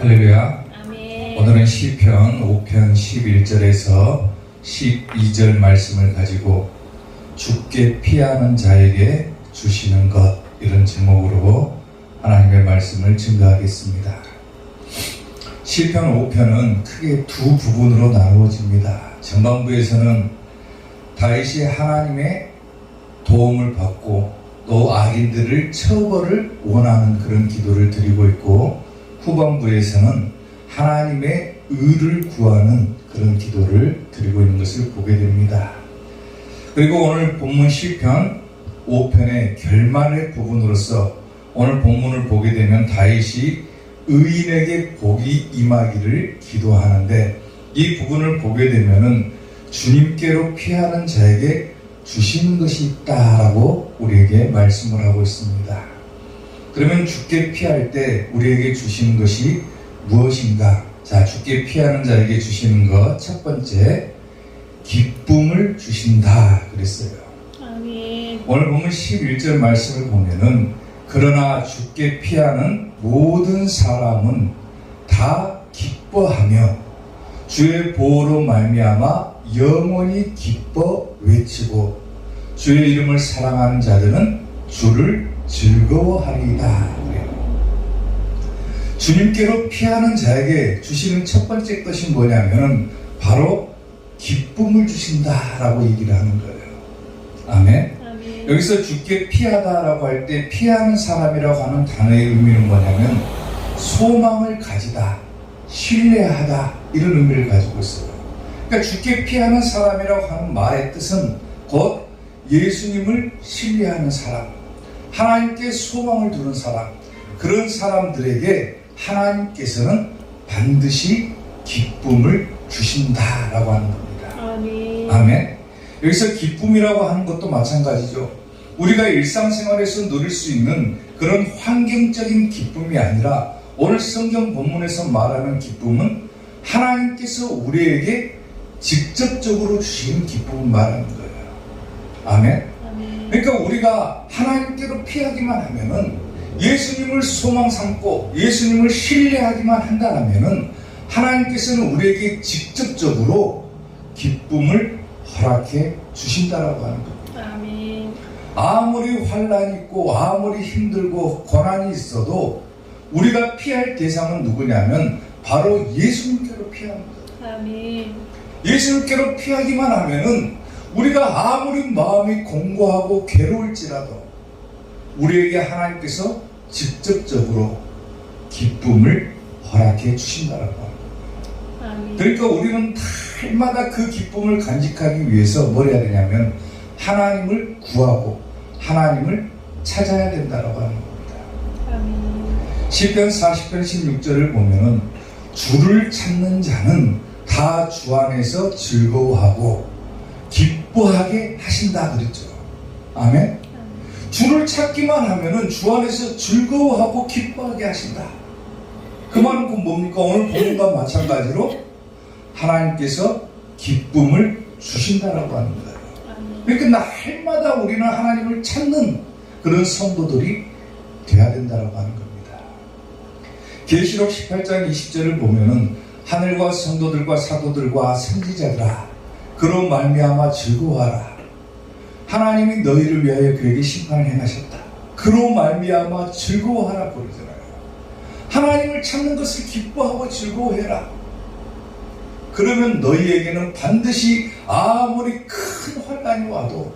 할렐루야. 아멘. 오늘은 시편 5편 11절에서 12절 말씀을 가지고 죽게 피하는 자에게 주시는 것, 이런 제목으로 하나님의 말씀을 증거하겠습니다. 시편 5편은 크게 두 부분으로 나누어집니다. 전반부에서는 다윗이 하나님의 도움을 받고 또 악인들을 처벌을 원하는 그런 기도를 드리고 있고, 후반부에서는 하나님의 의를 구하는 그런 기도를 드리고 있는 것을 보게 됩니다. 그리고 오늘 본문 시편 5편의 결말의 부분으로서 오늘 본문을 보게 되면 다윗이 의인에게 복이 임하기를 기도하는데, 이 부분을 보게 되면은 주님께로 피하는 자에게 주시는 것이 있다라고 우리에게 말씀을 하고 있습니다. 그러면 죽게 피할 때 우리에게 주시는 것이 무엇인가? 자, 죽게 피하는 자에게 주시는 것, 첫 번째, 기쁨을 주신다 그랬어요. 아멘. 오늘 보면 11절 말씀을 보면은, 그러나 죽게 피하는 모든 사람은 다 기뻐하며 주의 보호로 말미암아 영원히 기뻐 외치고 주의 이름을 사랑하는 자들은 주를 즐거워하리이다. 주님께로 피하는 자에게 주시는 첫 번째 것이 뭐냐면 바로 기쁨을 주신다라고 얘기를 하는 거예요. 아멘. 아멘. 여기서 죽게 피하다라고 할 때 피하는 사람이라고 하는 단어의 의미는 뭐냐면 소망을 가지다, 신뢰하다, 이런 의미를 가지고 있어요. 그러니까 죽게 피하는 사람이라고 하는 말의 뜻은 곧 예수님을 신뢰하는 사람, 하나님께 소망을 두는 사람, 그런 사람들에게 하나님께서는 반드시 기쁨을 주신다라고 하는 겁니다. 아멘. 아멘. 여기서 기쁨이라고 하는 것도 마찬가지죠. 우리가 일상생활에서 누릴 수 있는 그런 환경적인 기쁨이 아니라 오늘 성경 본문에서 말하는 기쁨은 하나님께서 우리에게 직접적으로 주시는 기쁨을 말하는 거예요. 아멘. 그러니까 우리가 하나님께로 피하기만 하면은, 예수님을 소망 삼고 예수님을 신뢰하기만 한다면은 하나님께서는 우리에게 직접적으로 기쁨을 허락해 주신다라고 하는 겁니다. 아멘. 아무리 환난이 있고 아무리 힘들고 고난이 있어도 우리가 피할 대상은 누구냐면 바로 예수님께로 피하는 거예요. 아멘. 예수님께로 피하기만 하면은 우리가 아무리 마음이 공고하고 괴로울지라도 우리에게 하나님께서 직접적으로 기쁨을 허락해 주신다라고 합니다. 아멘. 그러니까 우리는 날마다 그 기쁨을 간직하기 위해서 뭘 해야 되냐면 하나님을 구하고 하나님을 찾아야 된다라고 하는 겁니다. 아멘. 시편 40편 16절을 보면은 주를 찾는 자는 다 주 안에서 즐거워하고 기뻐하게 하신다 그랬죠. 아멘. 주를 찾기만 하면은 주 안에서 즐거워하고 기뻐하게 하신다. 그 말은 그 뭡니까? 오늘 본문과 마찬가지로 하나님께서 기쁨을 주신다라고 하는 거예요. 그러니까 날마다 우리는 하나님을 찾는 그런 성도들이 돼야 된다라고 하는 겁니다. 계시록 18장 20절을 보면은 하늘과 성도들과 사도들과 선지자들아, 그로 말미암아 즐거워하라. 하나님이 너희를 위하여 그에게 심판을 행하셨다. 그로 말미암아 즐거워하라 그러잖아요. 하나님을 찾는 것을 기뻐하고 즐거워해라. 그러면 너희에게는 반드시 아무리 큰 환난이 와도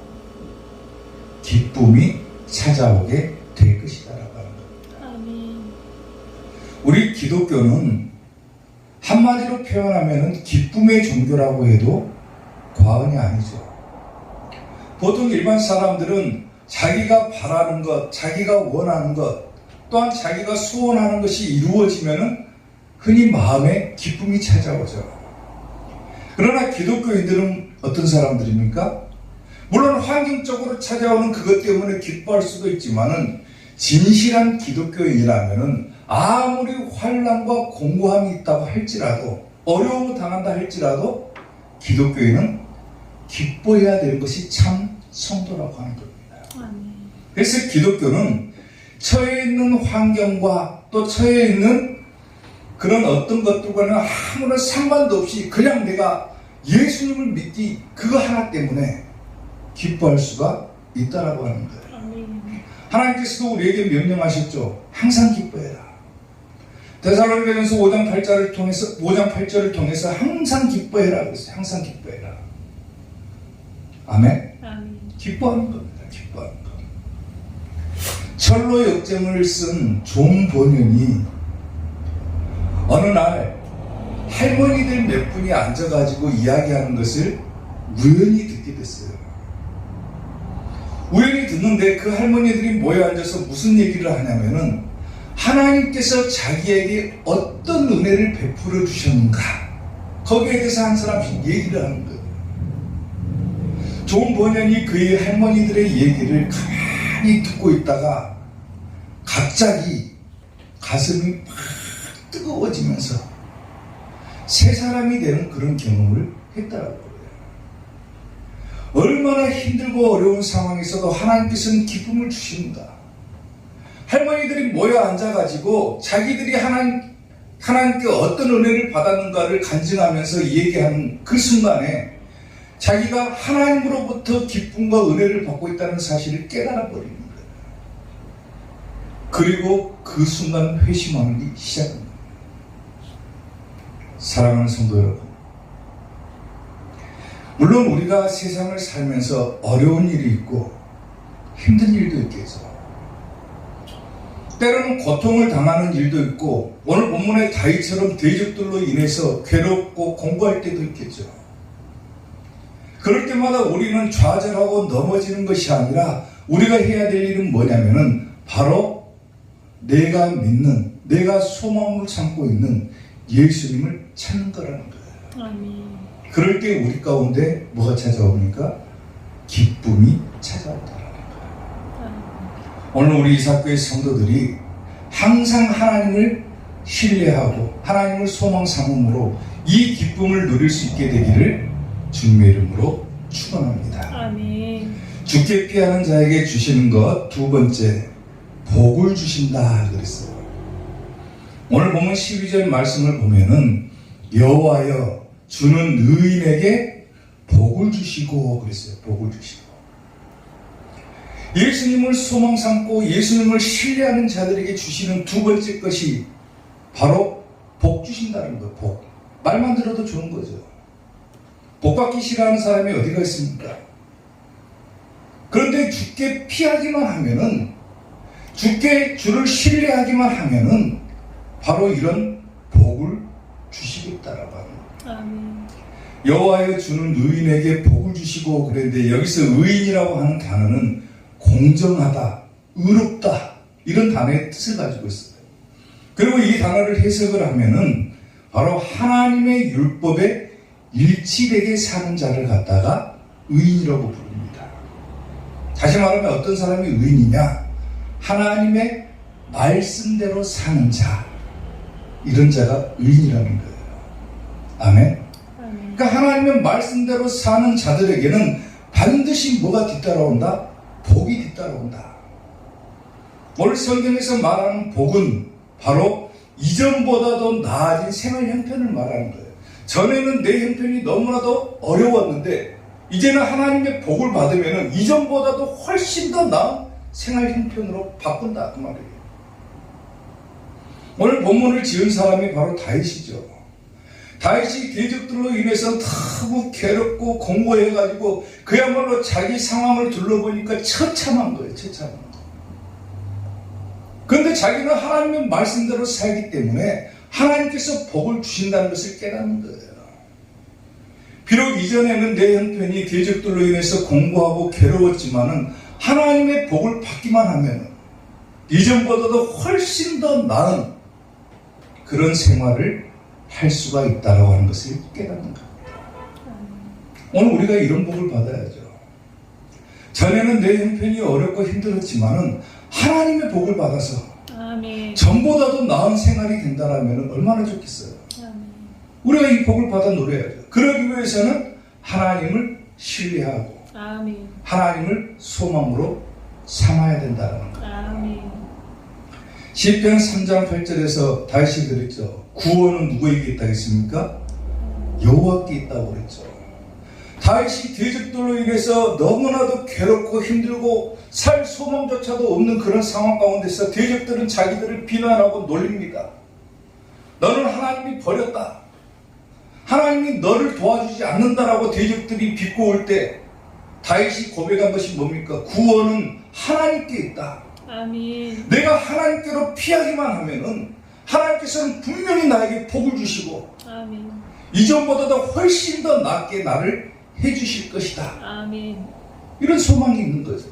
기쁨이 찾아오게 될 것이다라고 하는 겁니다. 아멘. 우리 기독교는 한마디로 표현하면 기쁨의 종교라고 해도 과언이 아니죠. 보통 일반 사람들은 자기가 바라는 것, 자기가 원하는 것, 또한 자기가 소원하는 것이 이루어지면 흔히 마음에 기쁨이 찾아오죠. 그러나 기독교인들은 어떤 사람들입니까? 물론 환경적으로 찾아오는 그것 때문에 기뻐할 수도 있지만은 진실한 기독교인이라면은 아무리 환난과 공고함이 있다고 할지라도, 어려움을 당한다 할지라도 기독교인은 기뻐해야 되는 것이 참 성도라고 하는 겁니다. 그래서 기독교는 처해 있는 환경과 또 처해 있는 그런 어떤 것들과는 아무런 상관도 없이 그냥 내가 예수님을 믿기 그거 하나 때문에 기뻐할 수가 있다라고 하는 거예요. 아멘. 하나님께서도 우리에게 명령하셨죠. 항상 기뻐해라. 데살로니가전서 5장 8절을 통해서 항상 기뻐해라 그랬어요. 항상 기뻐해라. 아멘. 아멘. 기뻐하는 겁니다. 기뻐하는 것. 철로 역정을 쓴 존 번연이 어느 날 할머니들 몇 분이 앉아가지고 이야기하는 것을 우연히 듣게 됐어요. 우연히 듣는데 그 할머니들이 모여 앉아서 무슨 얘기를 하냐면은 하나님께서 자기에게 어떤 은혜를 베풀어 주셨는가 거기에 대해서 한 사람씩 얘기를 하는 거예요. 존 번연이 그의 할머니들의 얘기를 가만히 듣고 있다가 갑자기 가슴이 막 뜨거워지면서 새 사람이 되는 그런 경험을 했다라고 해요. 얼마나 힘들고 어려운 상황에서도 하나님께서는 기쁨을 주십니다. 할머니들이 모여 앉아가지고 자기들이 하나님께 어떤 은혜를 받았는가를 간증하면서 얘기하는 그 순간에 자기가 하나님으로부터 기쁨과 은혜를 받고 있다는 사실을 깨달아 버리는 거예요. 그리고 그 순간 회심하기 시작합니다. 사랑하는 성도 여러분, 물론 우리가 세상을 살면서 어려운 일이 있고 힘든 일도 있겠죠. 때로는 고통을 당하는 일도 있고 오늘 본문의 다윗처럼 대적들로 인해서 괴롭고 공부할 때도 있겠죠. 그럴 때마다 우리는 좌절하고 넘어지는 것이 아니라 우리가 해야 될 일은 뭐냐면은 바로 내가 믿는, 내가 소망을 삼고 있는 예수님을 찾는 거라는 거예요. 아멘. 그럴 때 우리 가운데 뭐가 찾아옵니까? 기쁨이 찾아온다는 거예요. 오늘 우리 이사교회 성도들이 항상 하나님을 신뢰하고 하나님을 소망 삼음으로 이 기쁨을 누릴 수 있게 되기를 주님의 이름으로 축원합니다. 아멘. 주께 피하는 자에게 주시는 것 두 번째, 복을 주신다 그랬어요. 오늘 보면 12절 말씀을 보면은 여호와여 주는 의인에게 복을 주시고 그랬어요. 복을 주시고. 예수님을 소망 삼고 예수님을 신뢰하는 자들에게 주시는 두 번째 것이 바로 복 주신다는 거예요. 복. 말만 들어도 좋은 거죠. 복 받기 싫어하는 사람이 어디가 있습니까? 그런데 주께 피하기만 하면은, 주를 신뢰하기만 하면은 바로 이런 복을 주시겠다라고 하는 거예요. 아멘. 여호와여 주는 의인에게 복을 주시고 그랬는데 여기서 의인이라고 하는 단어는 공정하다, 의롭다 이런 단어의 뜻을 가지고 있어요. 그리고 이 단어를 해석을 하면은 바로 하나님의 율법에 일치되게 사는 자를 갖다가 의인이라고 부릅니다. 다시 말하면 어떤 사람이 의인이냐? 하나님의 말씀대로 사는 자, 이런 자가 의인이라는 거예요. 아멘. 그러니까 하나님의 말씀대로 사는 자들에게는 반드시 뭐가 뒤따라온다? 복이 뒤따라온다. 오늘 성경에서 말하는 복은 바로 이전보다도 나아진 생활 형편을 말하는 거예요. 전에는 내 형편이 너무나도 어려웠는데 이제는 하나님의 복을 받으면 이전보다도 훨씬 더 나은 생활 형편으로 바꾼다 그 말이에요. 오늘 본문을 지은 사람이 바로 다윗이죠. 다윗이 대적들로 인해서 너무 괴롭고 공고해가지고 그야말로 자기 상황을 둘러보니까 처참한 거예요. 처참한 거. 그런데 자기는 하나님의 말씀대로 살기 때문에 하나님께서 복을 주신다는 것을 깨닫는 거예요. 비록 이전에는 내 형편이 대적들로 인해서 공고하고 괴로웠지만은 하나님의 복을 받기만 하면 이전보다도 훨씬 더 나은 그런 생활을 할 수가 있다라고 하는 것을 깨닫는 겁니다. 오늘 우리가 이런 복을 받아야죠. 전에는 내 형편이 어렵고 힘들었지만은 하나님의 복을 받아서 아멘. 전보다도 나은 생활이 된다라면 얼마나 좋겠어요. 아멘. 우리가 이 복을 받아 누려야죠. 그러기 위해서는 하나님을 신뢰하고 아멘. 하나님을 소망으로 삼아야 된다는 거예요. 아멘. 시편 3장 8절에서 다윗이 그랬죠. 구원은 누구에게 있다겠습니까? 여호와께 있다고 그랬죠. 다윗이 대적들로 인해서 너무나도 괴롭고 힘들고 살 소망조차도 없는 그런 상황 가운데서 대적들은 자기들을 비난하고 놀립니다. 너는 하나님이 버렸다. 하나님이 너를 도와주지 않는다라고 대적들이 비꼬을 때 다윗이 고백한 것이 뭡니까? 구원은 하나님께 있다. 아멘. 내가 하나님께로 피하기만 하면은 하나님께서는 분명히 나에게 복을 주시고 아멘. 이전보다도 훨씬 더 낫게 나를 해주실 것이다. 아멘. 이런 소망이 있는 거죠.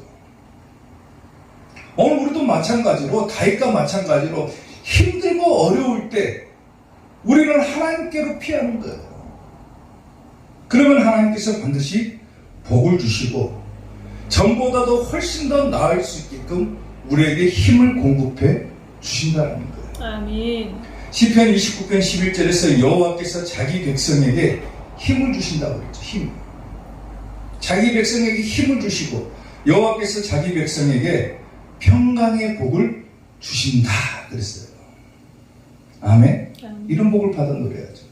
오늘 우리도 마찬가지로 다윗과 마찬가지로 힘들고 어려울 때 우리는 하나님께로 피하는 거예요. 그러면 하나님께서 반드시 복을 주시고 전보다도 훨씬 더 나을 수 있게끔 우리에게 힘을 공급해 주신다는 거예요. 아멘. 시편 29편 11절에서 여호와께서 자기 백성에게 힘을 주신다고 그랬죠. 힘. 자기 백성에게 힘을 주시고 여호와께서 자기 백성에게 평강의 복을 주신다 그랬어요. 아멘. 이런 복을 받아 누려야죠.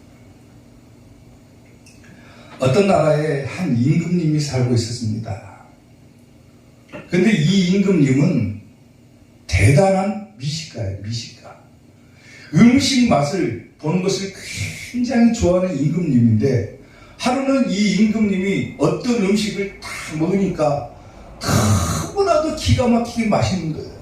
어떤 나라에 한 임금님이 살고 있었습니다. 그런데 이 임금님은 대단한 미식가예요. 미식가. 음식 맛을 보는 것을 굉장히 좋아하는 임금님인데 하루는 이 임금님이 어떤 음식을 딱 먹으니까 너무나도 기가 막히게 맛있는 거예요.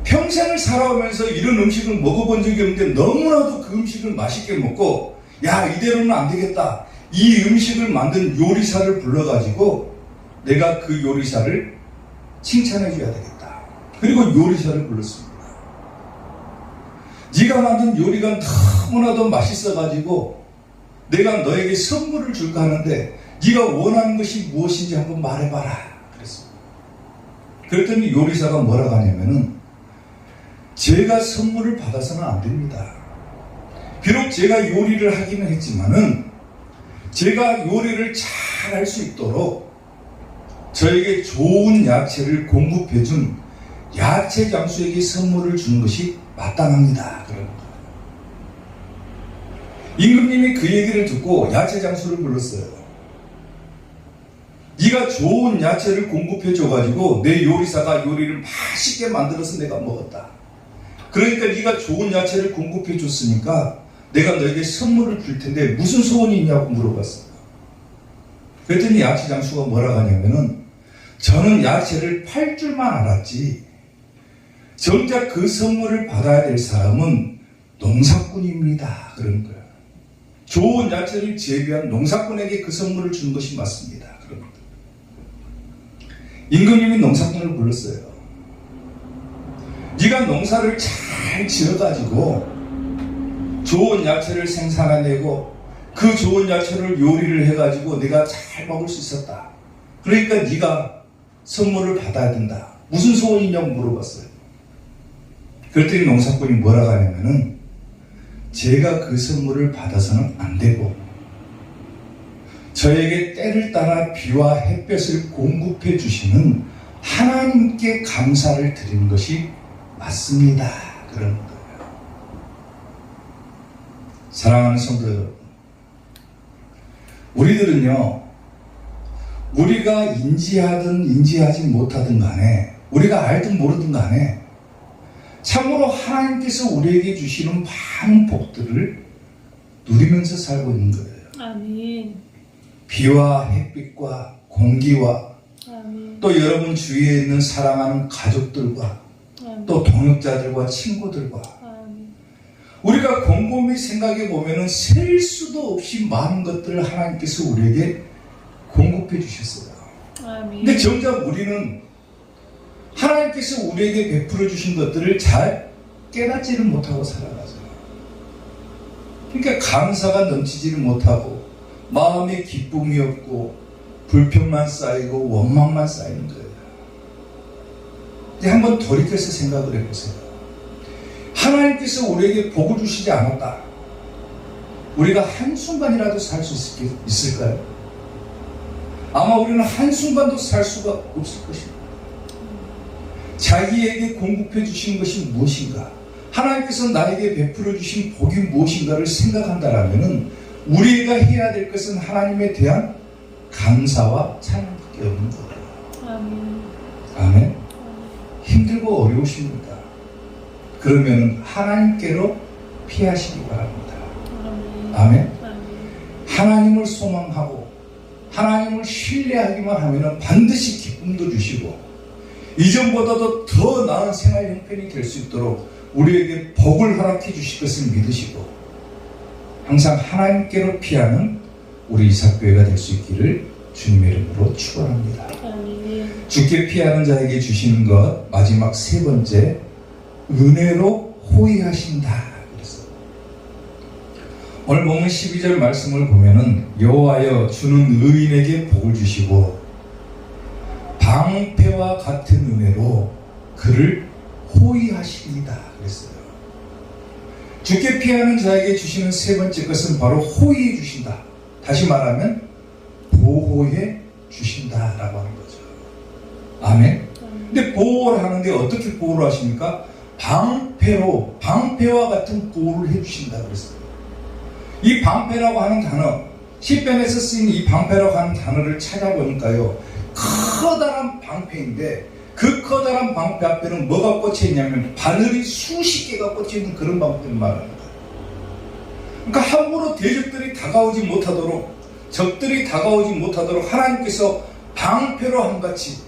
평생을 살아오면서 이런 음식을 먹어본 적이 없는데 너무나도 그 음식을 맛있게 먹고 야 이대로는 안 되겠다. 이 음식을 만든 요리사를 불러가지고 내가 그 요리사를 칭찬해 줘야 되겠다. 그리고 요리사를 불렀습니다. 네가 만든 요리가 너무나도 맛있어가지고 내가 너에게 선물을 줄까 하는데 네가 원하는 것이 무엇인지 한번 말해봐라 그랬습니다. 그랬더니 요리사가 뭐라고 하냐면은 제가 선물을 받아서는 안 됩니다. 비록 제가 요리를 하기는 했지만은 제가 요리를 잘 할 수 있도록 저에게 좋은 야채를 공급해준 야채 장수에게 선물을 주는 것이 마땅합니다. 그런 거예요. 임금님이 그 얘기를 듣고 야채 장수를 불렀어요. 네가 좋은 야채를 공급해줘가지고 내 요리사가 요리를 맛있게 만들어서 내가 먹었다. 그러니까 네가 좋은 야채를 공급해줬으니까 내가 너에게 선물을 줄 텐데 무슨 소원이 있냐고 물어봤어요. 그랬더니 야채 장수가 뭐라고 하냐면은 저는 야채를 팔 줄만 알았지 정작 그 선물을 받아야 될 사람은 농사꾼입니다. 그런 거예요. 좋은 야채를 재배한 농사꾼에게 그 선물을 주는 것이 맞습니다. 그런 거예요. 임금님이 농사꾼을 불렀어요. 네가 농사를 잘 지어가지고 좋은 야채를 생산해내고 그 좋은 야채를 요리를 해가지고 내가 잘 먹을 수 있었다. 그러니까 네가 선물을 받아야 된다. 무슨 소원이냐고 물어봤어요. 그랬더니 농사꾼이 뭐라고 하냐면은 제가 그 선물을 받아서는 안 되고 저에게 때를 따라 비와 햇볕을 공급해 주시는 하나님께 감사를 드리는 것이 맞습니다. 그런 거예요. 사랑하는 성도 여러분, 우리들은요, 우리가 인지하든 인지하지 못하든 간에 우리가 알든 모르든 간에 참으로 하나님께서 우리에게 주시는 많은 복들을 누리면서 살고 있는 거예요. 아멘. 비와 햇빛과 공기와 아멘. 또 여러분 주위에 있는 사랑하는 가족들과 아멘. 또 동역자들과 친구들과 아멘. 우리가 곰곰이 생각해 보면은 셀 수도 없이 많은 것들을 하나님께서 우리에게 공급해 주셨어요. 아멘. 근데 정작 우리는 하나님께서 우리에게 베풀어 주신 것들을 잘 깨닫지를 못하고 살아가죠. 그러니까 감사가 넘치지를 못하고 마음에 기쁨이 없고 불평만 쌓이고 원망만 쌓이는 거예요. 근데 한번 돌이켜서 생각을 해보세요. 하나님께서 우리에게 복을 주시지 않았다. 우리가 한순간이라도 살 수 있을까요? 아마 우리는 한순간도 살 수가 없을 것입니다. 자기에게 공급해 주신 것이 무엇인가? 하나님께서 나에게 베풀어 주신 복이 무엇인가를 생각한다라면 우리가 해야 될 것은 하나님에 대한 감사와 찬양밖에 없는 거예요. 아멘. 아멘. 힘들고 어려우십니다. 그러면 하나님께로 피하시기 바랍니다. 아멘. 아멘. 아멘. 하나님을 소망하고 하나님을 신뢰하기만 하면 반드시 기쁨도 주시고 이전보다도 더 나은 생활 형편이 될 수 있도록 우리에게 복을 허락해 주실 것을 믿으시고 항상 하나님께로 피하는 우리 이삭교회가 될 수 있기를 주님의 이름으로 축원합니다. 아멘. 주께 피하는 자에게 주시는 것 마지막 세 번째 은혜로 호의하신다 그랬어요. 오늘 본문 12절 말씀을 보면은 여호와여 주는 의인에게 복을 주시고 방패와 같은 은혜로 그를 호의하시리이다 그랬어요. 주께 피하는 자에게 주시는 세 번째 것은 바로 호의해 주신다. 다시 말하면 보호해 주신다라고 하는 거죠. 아멘. 근데 보호를 하는데 어떻게 보호를 하십니까? 방패와 같은 보호를 해주신다 그랬어요. 이 방패라고 하는 단어, 시편에서 쓰인 이 방패라고 하는 단어를 찾아보니까요, 커다란 방패인데 그 커다란 방패 앞에는 뭐가 꽂혀 있냐면 바늘이 수십 개가 꽂혀 있는 그런 방패를 말하는 거예요. 그러니까 함부로 대적들이 다가오지 못하도록, 적들이 다가오지 못하도록 하나님께서 방패로 한같이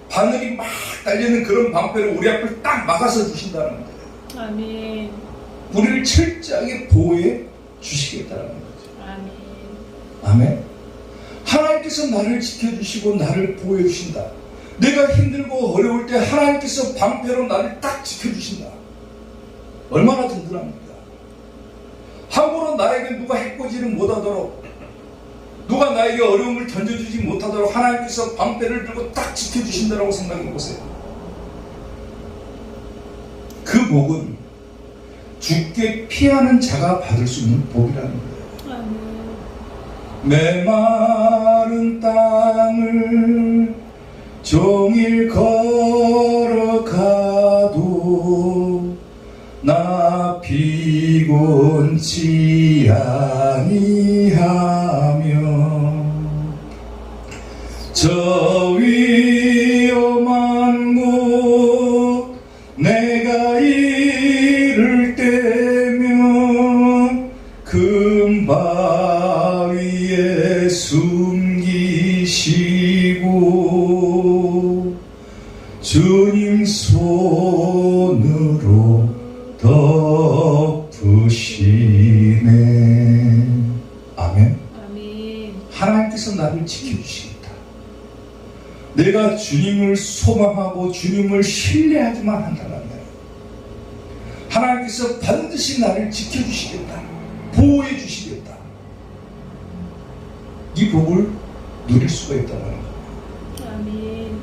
바늘이 막 달리는 그런 방패를 우리 앞을 딱 막아서 주신다는 거예요. 아멘. 우리를 철저하게 보호해 주시겠다는 거죠. 아멘. 아멘. 하나님께서 나를 지켜주시고 나를 보호해 주신다. 내가 힘들고 어려울 때 하나님께서 방패로 나를 딱 지켜주신다. 얼마나 든든합니까? 함부로 나에게 누가 해코지를 못하도록, 누가 나에게 어려움을 던져주지 못하도록 하나님께서 방패를 들고 딱 지켜주신다라고 생각해 보세요. 그 복은 주께 피하는 자가 받을 수 있는 복이라는 거예요. 아멘. 메마른 땅을 종일 걸어가도 나 피곤치 아니하며 저 위험한 곳 내가 이를 때면 금바위에 숨기시고 주님 손으로 덮으시네. 아멘. 아멘. 하나님께서 나를 지켜주시겠다. 내가 주님을 소망하고 주님을 신뢰하기만 한다면 하나님께서 반드시 나를 지켜주시겠다. 보호해 주시겠다. 이 복을 누릴 수가 있다는 거예요. 아멘.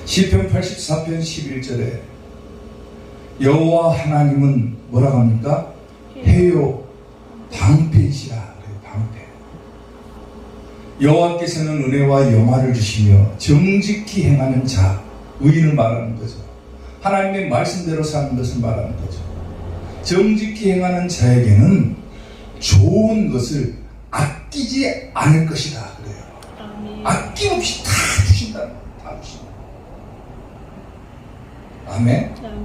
시편 84편 11절에 여호와 하나님은 뭐라고 합니까? 해요 방패이시라 그래요. 방패. 여호와께서는 은혜와 영화를 주시며 정직히 행하는 자, 의인을 말하는 거죠. 하나님의 말씀대로 사는 것을 말하는 거죠. 정직히 행하는 자에게는 좋은 것을 아끼지 않을 것이다 그래요. 아멘. 아낌없이 다 주신다. 다 주신다. 아멘. 아멘.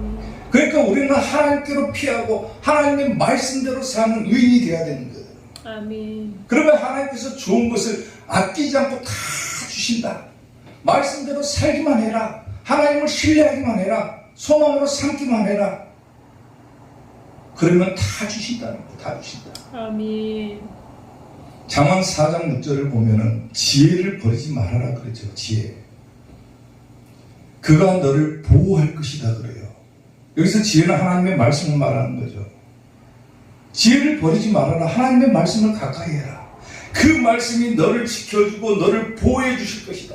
그러니까 우리는 하나님께로 피하고 하나님의 말씀대로 사는 의인이 되어야 되는 거예요. 아멘. 그러면 하나님께서 좋은 것을 아끼지 않고 다 주신다. 말씀대로 살기만 해라. 하나님을 신뢰하기만 해라. 소망으로 삼기만 해라. 그러면 다 주신다는 거예요. 다 주신다. 아멘. 잠언 4장 6절을 보면은 지혜를 버리지 말아라 그랬죠. 지혜. 그가 너를 보호할 것이다 그래요. 여기서 지혜는 하나님의 말씀을 말하는 거죠. 지혜를 버리지 말아라. 하나님의 말씀을 가까이 해라. 그 말씀이 너를 지켜주고 너를 보호해 주실 것이다.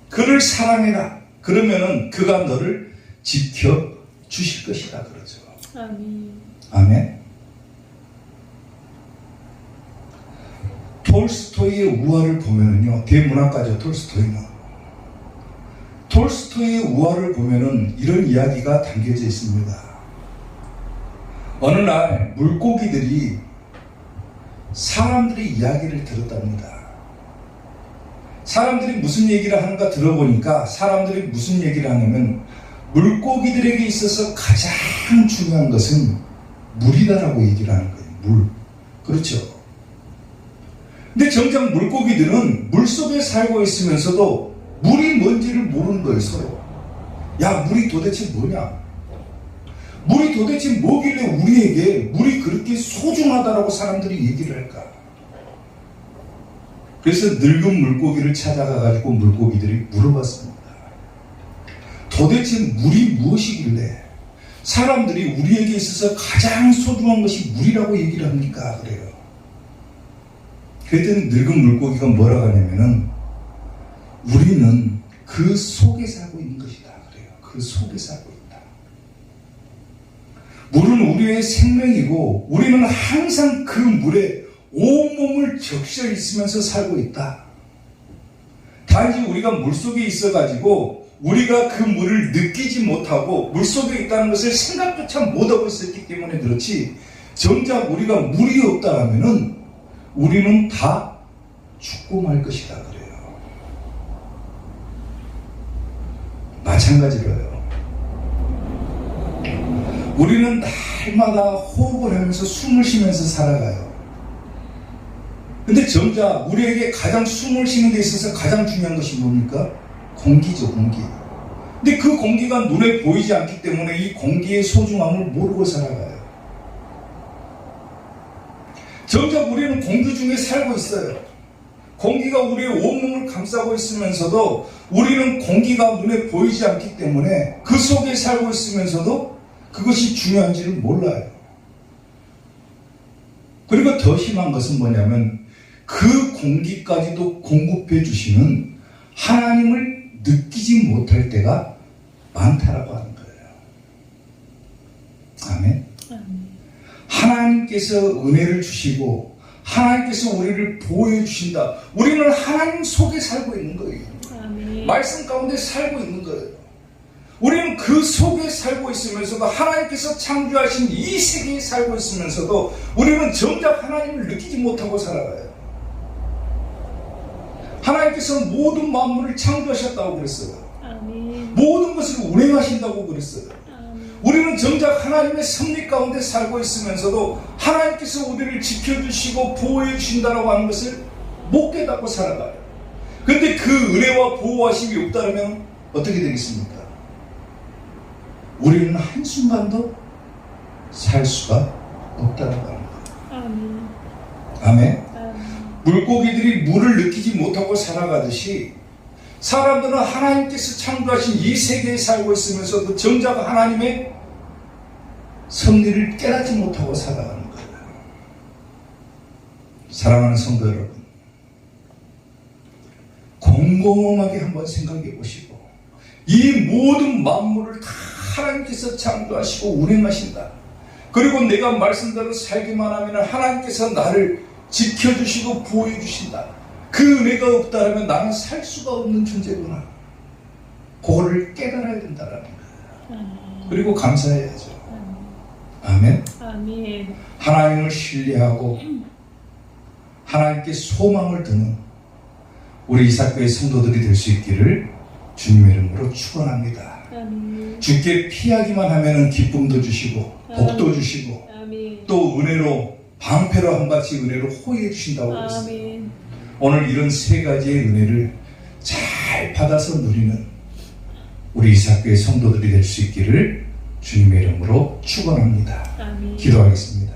그를 사랑해라. 그러면은 그가 너를 지켜 주실 것이다 그러죠. 아멘. 아멘. 톨스토이의 우화를 보면은요, 대문학가죠. 톨스토이의 우화를 보면은 이런 이야기가 담겨져 있습니다. 어느 날 물고기들이 사람들의 이야기를 들었답니다. 사람들이 무슨 얘기를 하는가 들어보니까 사람들이 무슨 얘기를 하냐면 물고기들에게 있어서 가장 중요한 것은 물이다라고 얘기를 하는 거예요. 물. 그렇죠. 근데 정작 물고기들은 물속에 살고 있으면서도 물이 뭔지를 모르는 거예요. 서로. 야, 물이 도대체 뭐냐? 물이 도대체 뭐길래 우리에게 물이 그렇게 소중하다라고 사람들이 얘기를 할까? 그래서 늙은 물고기를 찾아가가지고 물고기들이 물어봤습니다. 도대체 물이 무엇이길래 사람들이 우리에게 있어서 가장 소중한 것이 물이라고 얘기를 합니까? 그래요. 그랬더니 늙은 물고기가 뭐라고 하냐면은 우리는 그 속에 살고 있는 것이다. 그래요. 그 속에 살고 있다. 물은 우리의 생명이고 우리는 항상 그 물에 온몸을 적셔 있으면서 살고 있다. 단지 우리가 물속에 있어가지고 우리가 그 물을 느끼지 못하고 물속에 있다는 것을 생각조차 못하고 있었기 때문에 그렇지, 정작 우리가 물이 없다 하면은 우리는 다 죽고 말 것이다. 그래요. 마찬가지로요. 우리는 날마다 호흡을 하면서 숨을 쉬면서 살아가요. 근데 정작 우리에게 가장 숨을 쉬는 데 있어서 가장 중요한 것이 뭡니까? 공기죠, 공기. 근데 그 공기가 눈에 보이지 않기 때문에 이 공기의 소중함을 모르고 살아가요. 정작 우리는 공기 중에 살고 있어요. 공기가 우리의 온몸을 감싸고 있으면서도 우리는 공기가 눈에 보이지 않기 때문에 그 속에 살고 있으면서도 그것이 중요한지를 몰라요. 그리고 더 심한 것은 뭐냐면 그 공기까지도 공급해 주시는 하나님을 느끼지 못할 때가 많다라고 하는 거예요. 아멘. 하나님께서 은혜를 주시고 하나님께서 우리를 보호해 주신다. 우리는 하나님 속에 살고 있는 거예요. 아멘. 말씀 가운데 살고 있는 거예요. 우리는 그 속에 살고 있으면서도 하나님께서 창조하신 이 세계에 살고 있으면서도 우리는 정작 하나님을 느끼지 못하고 살아가요. 하나님께서 모든 만물을 창조하셨다고 그랬어요. 아멘. 모든 것을 운행하신다고 그랬어요. 아멘. 우리는 정작 하나님의 섭리 가운데 살고 있으면서도 하나님께서 우리를 지켜주시고 보호해 주신다고 하는 것을 못 깨닫고 살아가요. 그런데 그 은혜와 보호하심이 없다면 어떻게 되겠습니까? 우리는 한순간도 살 수가 없다는 거예요. 아멘. 아멘. 아멘. 물고기들이 물을 느끼지 못하고 살아가듯이 사람들은 하나님께서 창조하신 이 세계에 살고 있으면서도 정작 하나님의 섭리를 깨닫지 못하고 살아가는 거예요. 사랑하는 성도 여러분, 곰곰하게 한번 생각해 보시고 이 모든 만물을 다 하나님께서 창조하시고 운행하신다. 그리고 내가 말씀대로 살기만 하면 하나님께서 나를 지켜주시고 보호해 주신다. 그 은혜가 없다면 나는 살 수가 없는 존재구나. 그거를 깨달아야 된다는 거예요. 그리고 감사해야죠. 아멘. 아멘. 하나님을 신뢰하고 하나님께 소망을 두는 우리 이삭교회 성도들이 될 수 있기를 주님의 이름으로 축원합니다. 아멘. 주께 피하기만 하면 기쁨도 주시고 복도 주시고 아멘. 또 은혜로 방패로 한같이 은혜로 호의해 주신다고 그랬어요. 아멘. 오늘 이런 세 가지의 은혜를 잘 받아서 누리는 우리 이삭교회 성도들이 될 수 있기를 주님의 이름으로 축원합니다. 아멘. 기도하겠습니다.